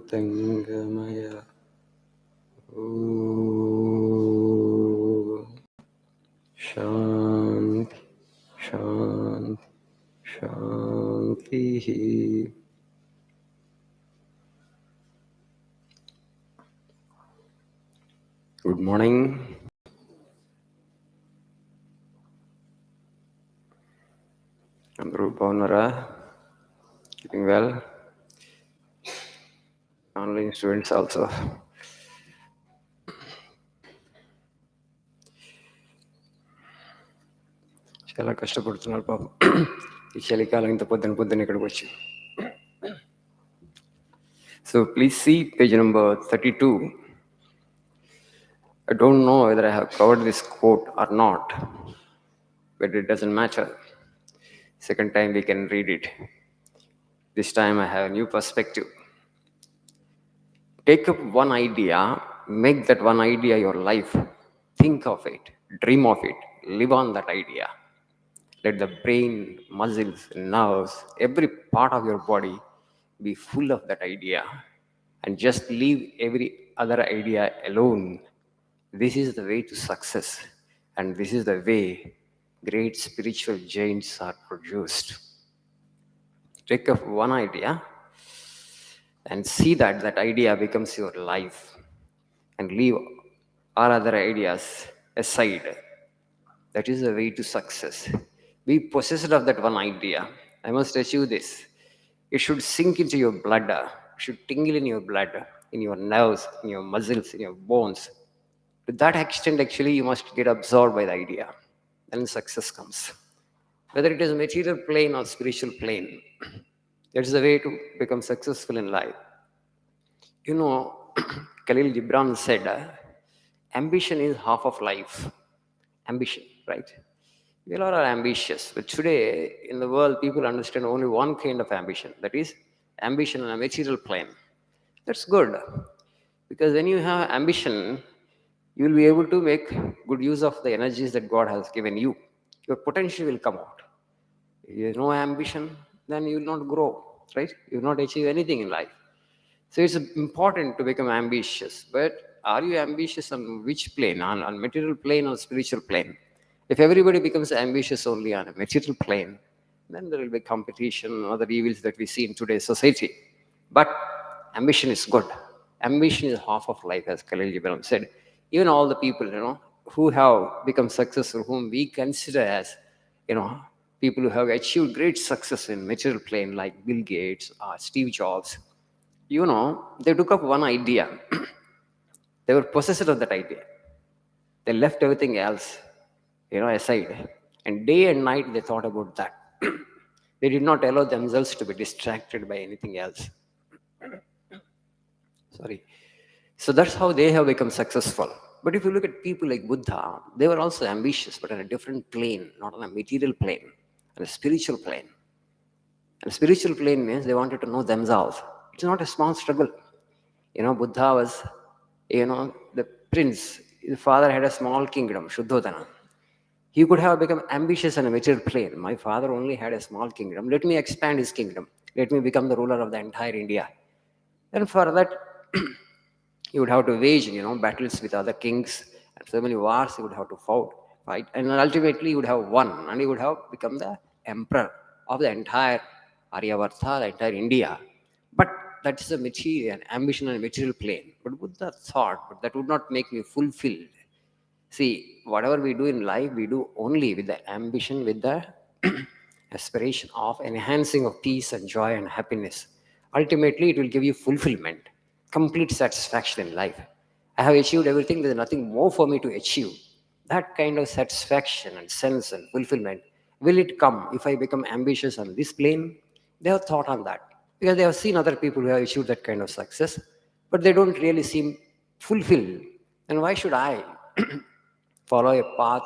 Tangamaya. Shanti, Shanti, Shanti. Good morning. Andrew Bonara, keeping well. Online students also. చాలా కష్టపడుతున్నారు పాపం ఈ చలికాలం ఇంత పొద్దున ఇక్కడికి వచ్చి. So please see page number 32. I don't know whether I have covered this quote or not, but it doesn't matter. Second time we can read it. This time I have a new perspective. Take up one idea, make that one idea your life. Think of it, dream of it, live on that idea. Let the brain, muscles, nerves, every part of your body be full of that idea. And just leave every other idea alone. This is the way to success. And this is the way great spiritual giants are produced. Take up one idea and see that that idea becomes your life. And leave all other ideas aside. That is the way to success. Be possessed of that one idea. I must achieve this. It should sink into your blood. It should tingle in your blood, in your nerves, in your muscles, in your bones. To that extent, actually, you must get absorbed by the idea. Then success comes. Whether it is material plane or spiritual plane, that's the way to become successful in life. You know, Khalil Gibran said, ambition is half of life. Ambition, right? We all are ambitious, but today in the world, people understand only one kind of ambition. That is ambition on a material plane. That's good, because when you have ambition, you will be able to make good use of the energies that God has given you. Your potential will come out. If you have no ambition, then you will not grow, right? You will not achieve anything in life. So it's important to become ambitious. But are you ambitious on which plane? On material plane or spiritual plane? If everybody becomes ambitious only on a material plane, then there will be competition and other evils that we see in today's society. But ambition is good. Ambition is half of life, as Khalil Gibran said. Even all the people, who have become successful, whom we consider as, people who have achieved great success in material plane, like Bill Gates or Steve Jobs, they took up one idea. They were possessed of that idea. They left everything else, aside. And day and night they thought about that. They did not allow themselves to be distracted by anything else. Sorry. So that's how they have become successful. But if you look at people like Buddha, they were also ambitious, but on a different plane, not on a material plane, on a spiritual plane. And spiritual plane means they wanted to know themselves. It's not a small struggle. Buddha was, the prince. His father had a small kingdom, Shuddhodana. He could have become ambitious on a material plane. My father only had a small kingdom. Let me expand his kingdom. Let me become the ruler of the entire India. And for that, he would have to wage, battles with other kings, and so many wars he would have to fight. And ultimately he would have won, and he would have become the emperor of the entire Aryavarta, the entire India. But that is a material, ambition on a material plane. But Buddha thought, but that would not make me fulfilled. See, whatever we do in life, we do only with the ambition, with the aspiration of enhancing of peace and joy and happiness. Ultimately, it will give you fulfillment, complete satisfaction in life. I have achieved everything, there's nothing more for me to achieve. That kind of satisfaction and sense and fulfillment, will it come if I become ambitious on this plane? They have thought on that, because they have seen other people who have achieved that kind of success, but they don't really seem fulfilled. And why should I follow a path,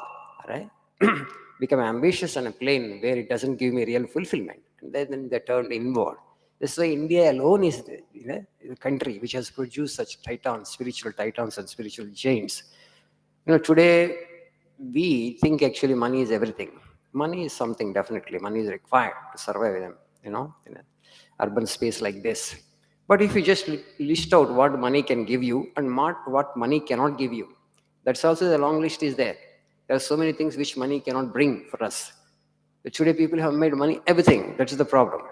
right? Become ambitious on a plane where it doesn't give me real fulfillment? And then they turn inward. That's why India alone is the country which has produced such titans, spiritual titans and spiritual giants. Today we think actually money is everything. Money is something, definitely. Money is required to survive in an urban space like this. But if you just list out what money can give you and what money cannot give you, that's also the long list is there. There are so many things which money cannot bring for us. But today people have made money everything. That's the problem.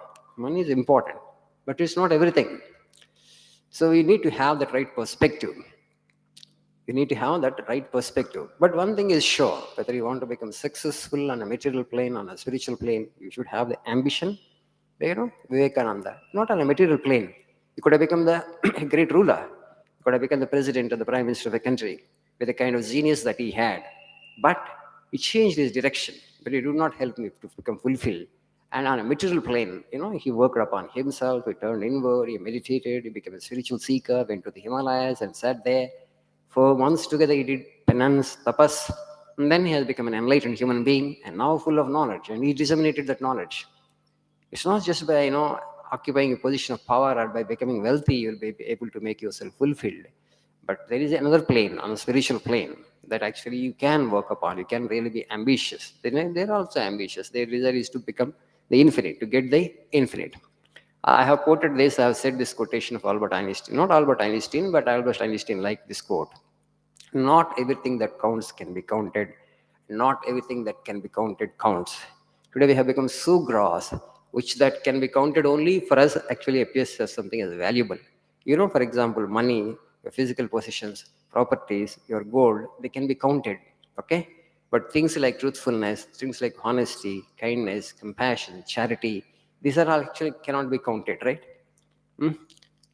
Money is important, but it's not everything. So we need to have that right perspective. You need to have that right perspective. But one thing is sure, whether you want to become successful on a material plane, on a spiritual plane, you should have the ambition. Vivekananda, not on a material plane. You could have become the great ruler. You could have become the president or the prime minister of a country with the kind of genius that he had. But he changed his direction. But it did not help me to become fulfilled. And on a material plane, he worked upon himself, he turned inward, he meditated, he became a spiritual seeker, went to the Himalayas and sat there. For months together, he did penance, tapas, and then he has become an enlightened human being and now full of knowledge, and he disseminated that knowledge. It's not just by occupying a position of power or by becoming wealthy you'll be able to make yourself fulfilled. But there is another plane, on a spiritual plane, that actually you can work upon. You can really be ambitious. They're also ambitious. Their desire is to become the infinite, to get the infinite. I have quoted this. I have said this quotation of Albert Einstein. Not Albert Einstein, but Albert Einstein liked this quote. Not everything that counts can be counted. Not everything that can be counted counts. Today we have become so gross, which that can be counted only for us actually appears as something as valuable. For example, money, your physical possessions, properties, your gold, they can be counted. Okay? But things like truthfulness, things like honesty, kindness, compassion, charity, these are all actually cannot be counted, right?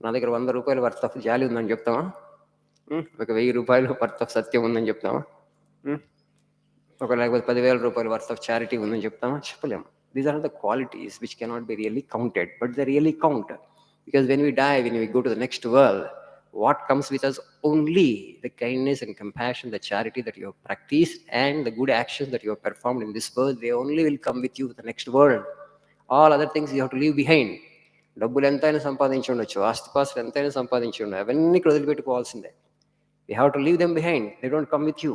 నా దగ్గర 100 రూపాయలు worth of జాలి ఉందని చెప్తామా? ఒక 1000 రూపాయలు worth of సత్యం ఉందని చెప్తామా? లేకపోతే 10,000 రూపాయలు వర్త్ ఆఫ్ చారిటీ ఉందని చెప్తామా? చెప్పలేము. These are the qualities which cannot be really counted, but they really count. Because when we die, when we go to the next world, what comes with us only the kindness and compassion, the charity that you have practiced, and the good actions that you have performed in this world, they only will come with you to the next world. All other things you have to leave behind. డబ్బులు ఎంతైనా సంపాదించి ఉండొచ్చు, ఆస్తిపాస్తులు ఎంతైనా సంపాదించి ఉండవు, అవన్నీ వదిలిపెట్టుకోవాల్సిందే. You have to leave them behind. They don't come with you.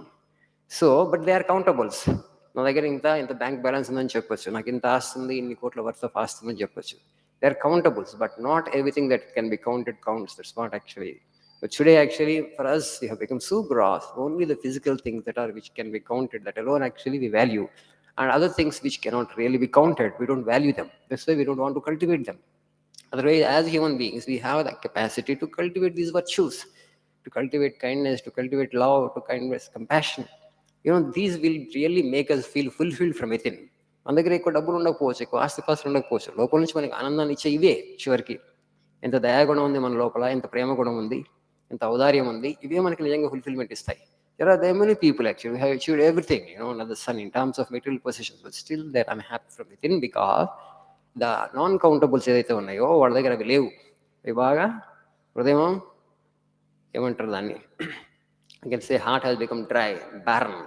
So, but they are countables. నా దగ్గర ఇంత బ్యాంక్ బ్యాలెన్స్ ఉందని చెప్పొచ్చు, నాకు ఇంత ఆస్తుంది, ఇన్ని కోట్ల వర్త్ ఆఫ్ ఆస్తుందని చెప్పొచ్చు. They are countables, but not everything that can be counted counts. That's what actually. But today, actually, for us, we have become so gross. Only the physical things which can be counted, that alone actually we value, and other things which cannot really be counted, we don't value them. That's why we don't want to cultivate them. Otherwise, as human beings, we have the capacity to cultivate these virtues, to cultivate kindness, to cultivate love, to kindness, compassion. These will really make us feel fulfilled from within. మన దగ్గర ఎక్కువ డబ్బులు ఉండకపోవచ్చు, ఎక్కువ ఆస్తిపాస్తులు ఉండకపోవచ్చు, లోపల నుంచి మనకి ఆనందాన్ని ఇచ్చే ఇవే చివరికి. ఎంత దయాగుణం ఉంది మన లోపల, ఎంత ప్రేమ గుణం ఉంది, ఎంత ఔదార్యం ఉంది, ఇవే మనకి నిజంగా ఫుల్ఫిల్మెంట్ ఇస్తాయి. There are many people actually who have achieved everything, under the sun in terms of material possessions, but still they're unhappy from within because the non-countables ఏదైతే ఉన్నాయో వాళ్ళ దగ్గర అవి లేవు. అవి బాగా హృదయం ఏమంటారు దాన్ని, I can say heart has become dry, barren,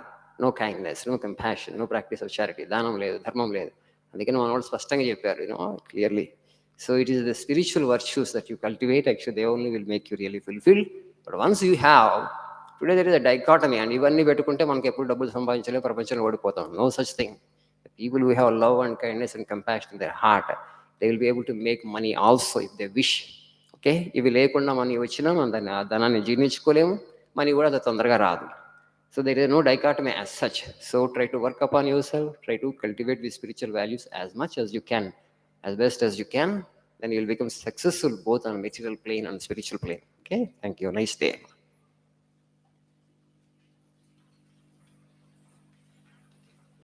no kindness, no compassion, no practice of charity. దానం లేదు, ధర్మం లేదు. అందుకని మన వాళ్ళు స్పష్టంగా చెప్పారు, clearly. So it is the spiritual virtues that you cultivate, actually they only will make you really fulfilled. But once you have, today there is a dichotomy, and ఇవన్నీ పెట్టుకుంటే మనకి ఎప్పుడు డబ్బులు సంపాదించలేము, ప్రపంచంలో ఓడిపోతాం. No such thing. The people who have love and kindness and compassion in their heart, they will be able to make money also if they wish. Okay, ఇవి లేకుండా money వచ్చినా మనం ధనాన్ని జీర్ణించుకోలేము, మనీ కూడా అది తొందరగా రాదు. So there is no dichotomy as such. So try to work upon yourself, try to cultivate these spiritual values as much as you can, as best as you can, then you will become successful both on material plane and spiritual plane. Okay, thank you. Nice day.